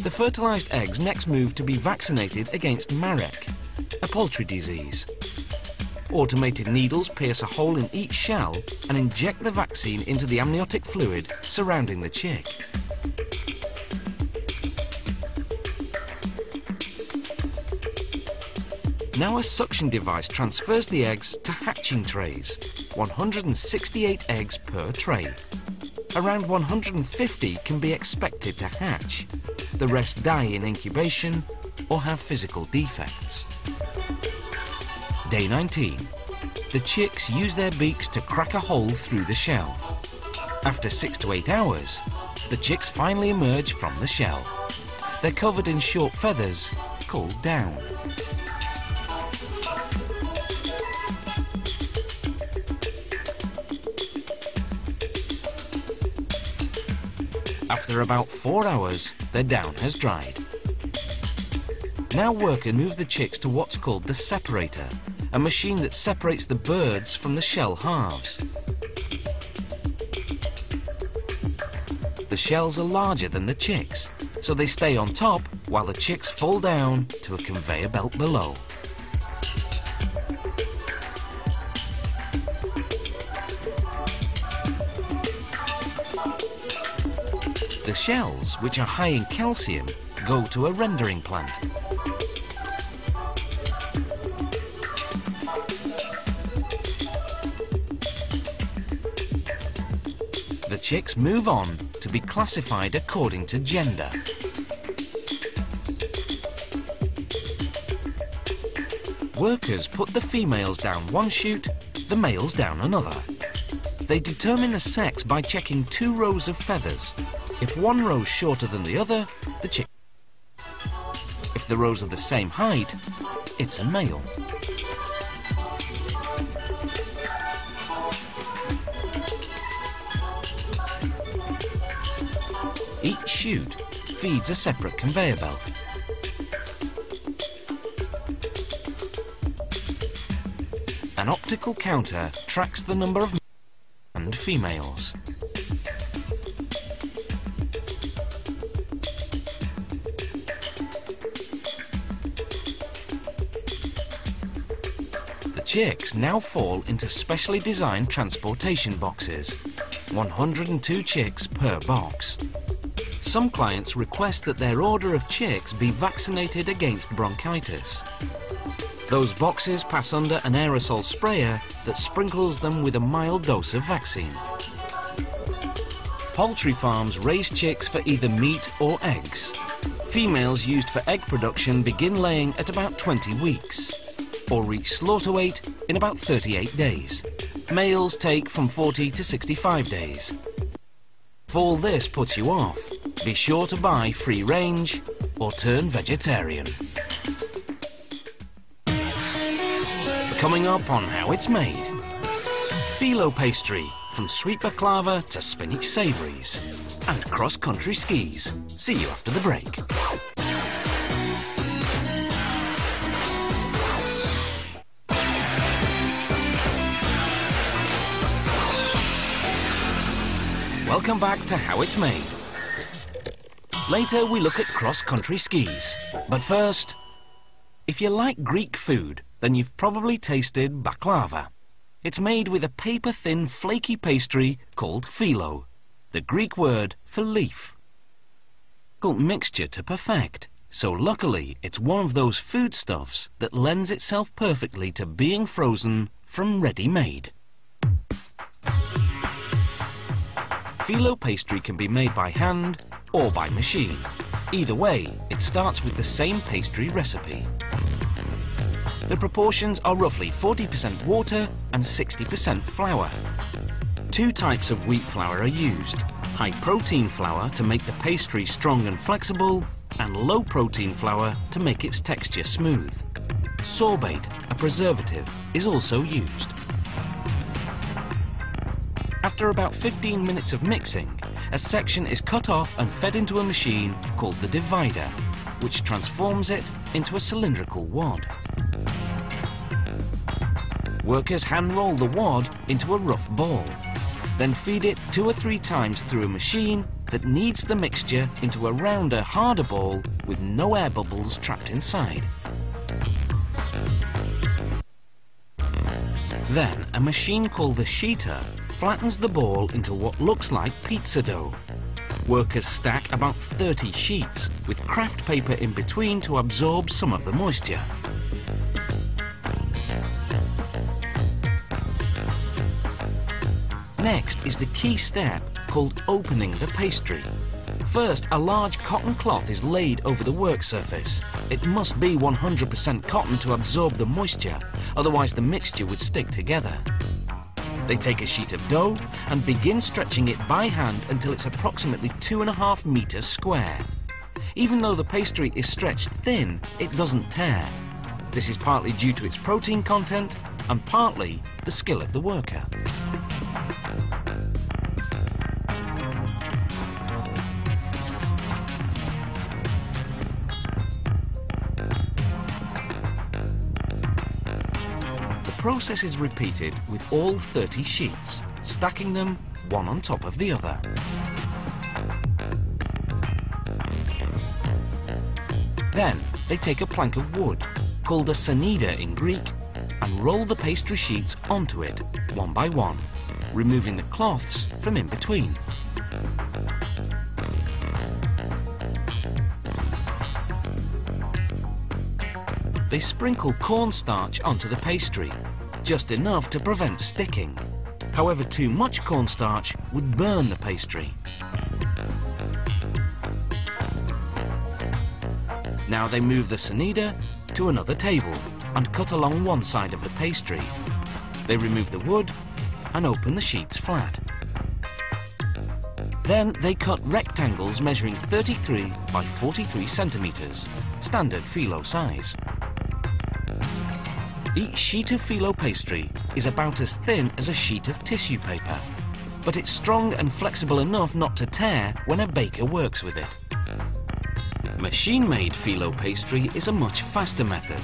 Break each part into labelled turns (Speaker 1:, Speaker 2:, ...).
Speaker 1: The fertilised eggs next move to be vaccinated against Marek, a poultry disease. Automated needles pierce a hole in each shell and inject the vaccine into the amniotic fluid surrounding the chick. Now a suction device transfers the eggs to hatching trays, 168 eggs per tray. Around 150 can be expected to hatch. The rest die in incubation or have physical defects. Day 19. The chicks use their beaks to crack a hole through the shell. After 6 to 8 hours, the chicks finally emerge from the shell. They're covered in short feathers called down. After about 4 hours, their down has dried. Now workers move the chicks to what's called the separator, a machine that separates the birds from the shell halves. The shells are larger than the chicks, so they stay on top while the chicks fall down to a conveyor belt below. The shells, which are high in calcium, go to a rendering plant. The chicks move on to be classified according to gender. Workers put the females down one chute, the males down another. They determine the sex by checking 2 rows of feathers. If one row's shorter than the other, the chick. If the rows are the same height, it's a male. Each chute feeds a separate conveyor belt. An optical counter tracks the number of males and females. The chicks now fall into specially designed transportation boxes, 102 chicks per box. Some clients request that their order of chicks be vaccinated against bronchitis. Those boxes pass under an aerosol sprayer that sprinkles them with a mild dose of vaccine. Poultry farms raise chicks for either meat or eggs. Females used for egg production begin laying at about 20 weeks, or reach slaughter weight in about 38 days. Males take from 40 to 65 days. If all this puts you off, be sure to buy free range or turn vegetarian. Coming up on How It's Made. Phyllo pastry, from sweet baklava to spinach savouries. And cross-country skis. See you after the break. Welcome back to How It's Made. Later we look at cross-country skis. But first, if you like Greek food, then you've probably tasted baklava. It's made with a paper-thin, flaky pastry called phyllo, the Greek word for leaf. Difficult mixture to perfect, so luckily it's one of those foodstuffs that lends itself perfectly to being frozen from ready-made. Phyllo pastry can be made by hand or by machine. Either way, it starts with the same pastry recipe. The proportions are roughly 40% water and 60% flour. 2 types of wheat flour are used: high-protein flour to make the pastry strong and flexible, and low-protein flour to make its texture smooth. Sorbate, a preservative, is also used. After about 15 minutes of mixing, a section is cut off and fed into a machine called the divider, which transforms it into a cylindrical wad. Workers hand-roll the wad into a rough ball, then feed it 2 or 3 times through a machine that kneads the mixture into a rounder, harder ball with no air bubbles trapped inside. Then a machine called the sheeter flattens the ball into what looks like pizza dough. Workers stack about 30 sheets with craft paper in between to absorb some of the moisture. Next is the key step called opening the pastry. First, a large cotton cloth is laid over the work surface. It must be 100% cotton to absorb the moisture, otherwise the mixture would stick together. They take a sheet of dough and begin stretching it by hand until it's approximately 2.5 meters square. Even though the pastry is stretched thin, it doesn't tear. This is partly due to its protein content and partly the skill of the worker. The process is repeated with all 30 sheets, stacking them one on top of the other. Then they take a plank of wood, called a sanida in Greek, and roll the pastry sheets onto it, one by one, removing the cloths from in between. They sprinkle cornstarch onto the pastry, just enough to prevent sticking. However, too much cornstarch would burn the pastry. Now they move the sanida to another table and cut along one side of the pastry. They remove the wood and open the sheets flat. Then they cut rectangles measuring 33 by 43 centimeters, standard phyllo size. Each sheet of phyllo pastry is about as thin as a sheet of tissue paper, but it's strong and flexible enough not to tear when a baker works with it. Machine-made phyllo pastry is a much faster method,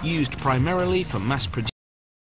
Speaker 1: used primarily for mass production.